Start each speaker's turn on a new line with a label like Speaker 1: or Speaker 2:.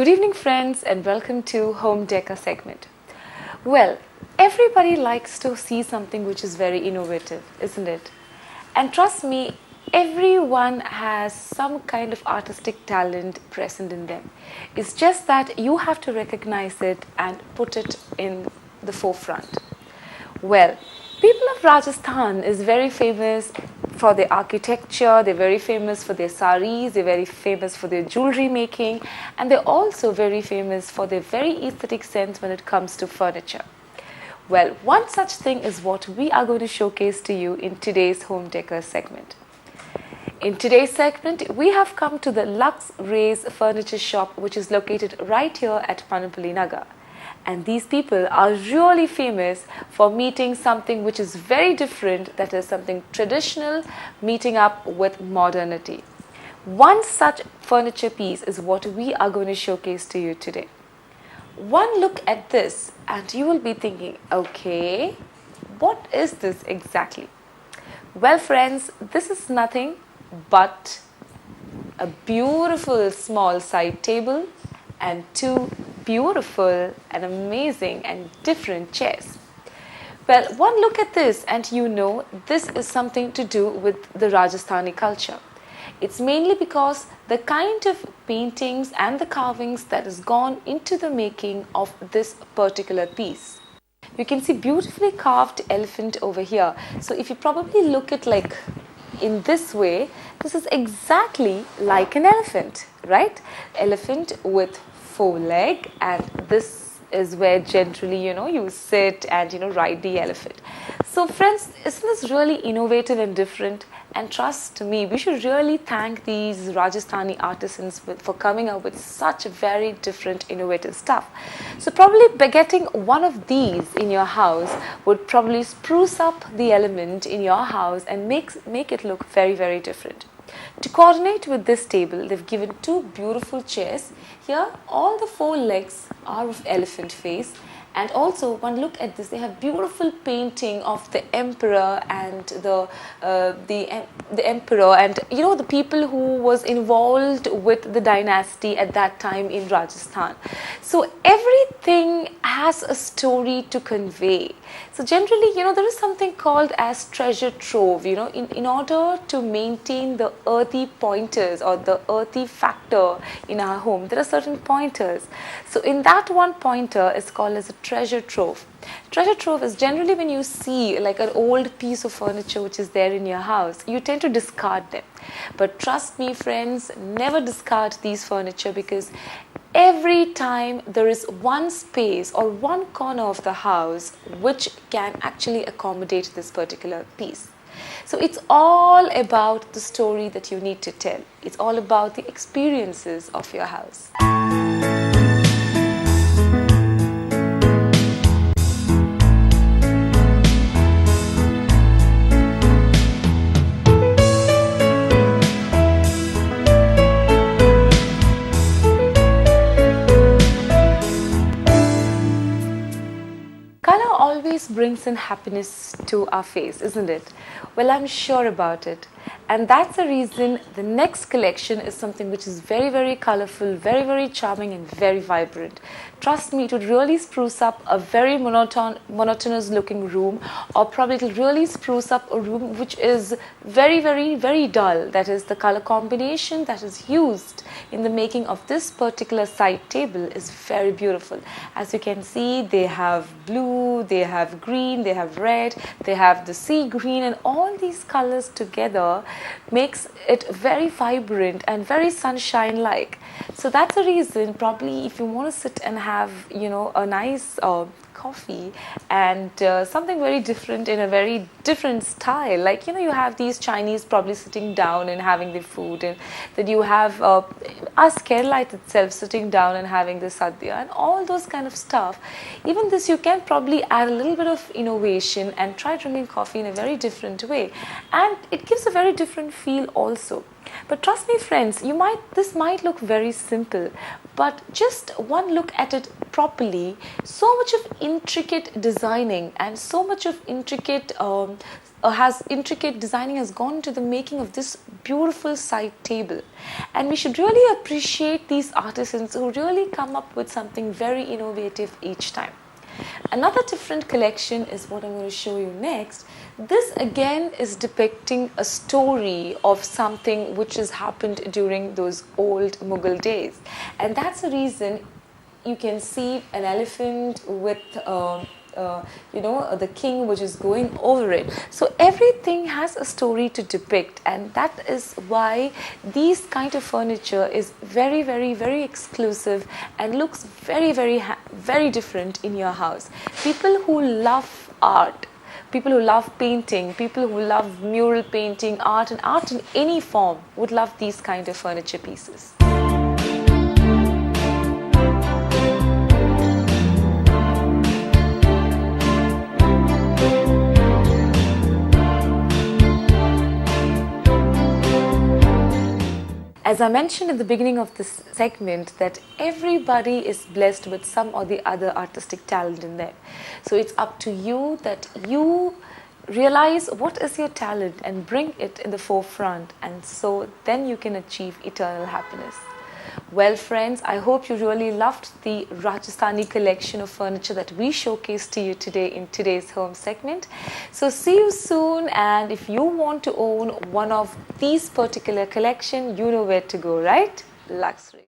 Speaker 1: Good evening friends and welcome to Home Decor segment. Well, everybody likes to see something which is very innovative, isn't it? And trust me, everyone has some kind of artistic talent present in them. It's just that you have to recognize it and put it in the forefront. Well, people of Rajasthan is very famous for their architecture, they're very famous for their saris, they're very famous for their jewelry making, and they're also very famous for their very aesthetic sense when it comes to furniture. Well, one such thing is what we are going to showcase to you in today's home decor segment. In today's segment, we have come to the Lux Rays furniture shop, which is located right here at Panupalli Nagar. And these people are really famous for meeting something which is very different, that is something traditional, meeting up with modernity. One such furniture piece is what we are going to showcase to you today. One look at this and you will be thinking, okay, what is this exactly? Well friends, this is nothing but a beautiful small side table and two beautiful and amazing and different chairs. Well, one look at this and you know this is something to do with the Rajasthani culture. It's mainly because the kind of paintings and the carvings that has gone into the making of this particular piece. You can see beautifully carved elephant over here. So if you probably look at like in this way, this is exactly like an elephant, right? Elephant with four leg, and this is where generally you sit and ride the elephant. So friends, isn't this really innovative and different? And trust me, we should really thank these Rajasthani artisans for coming up with such very different innovative stuff. So probably by getting one of these in your house would probably spruce up the element in your house and make it look very, very different. To coordinate with this table, they've given two beautiful chairs. Here, all the four legs are of elephant face. And also, one look at this, they have beautiful painting of the emperor and the emperor and the people who was involved with the dynasty at that time in Rajasthan. So everything has a story to convey. So generally, there is something called as treasure trove. In order to maintain the earthy pointers or the earthy factor in our home, there are certain pointers. So in that one pointer is called as a treasure trove. Treasure trove is generally when you see like an old piece of furniture which is there in your house, you tend to discard them. But trust me friends, never discard these furniture, because every time there is one space or one corner of the house which can actually accommodate this particular piece. So it's all about the story that you need to tell. It's all about the experiences of your house. Always brings in happiness to our face, isn't it? Well, I'm sure about it. And that's the reason the next collection is something which is very, very colorful, very, very charming and very vibrant. Trust me, it would really spruce up a very monotonous looking room, or probably it will really spruce up a room which is very, very, very dull. That is, the color combination that is used in the making of this particular side table is very beautiful. As you can see, they have blue, they have green, they have red, they have the sea green, and all these colors together makes it very vibrant and very sunshine like. So that's the reason probably if you want to sit and have a nice coffee and something very different in a very different style, like you have these Chinese probably sitting down and having the food, and then you have us Kerala itself sitting down and having the sadhya and all those kind of stuff. Even this, you can probably add a little bit of innovation and try drinking coffee in a very different way, and it gives a very different feel also. But trust me friends, this might look very simple, but just one look at it properly, so much of intricate designing and so much of intricate designing has gone into the making of this beautiful side table. And we should really appreciate these artisans who really come up with something very innovative each time. Another different collection is what I'm going to show you next. This again is depicting a story of something which has happened during those old Mughal days. And that's the reason you can see an elephant with the king which is going over it. So everything has a story to depict, and that is why these kind of furniture is very, very, very exclusive and looks very, very, very different in your house. People who love art, people who love painting, people who love mural painting, art and art in any form would love these kind of furniture pieces. As I mentioned in the beginning of this segment, that everybody is blessed with some or the other artistic talent in them. So it's up to you that you realize what is your talent and bring it in the forefront, and so then you can achieve eternal happiness. Well friends, I hope you really loved the Rajasthani collection of furniture that we showcased to you today in today's home segment. So see you soon, and if you want to own one of these particular collection, you know where to go, right? Luxury.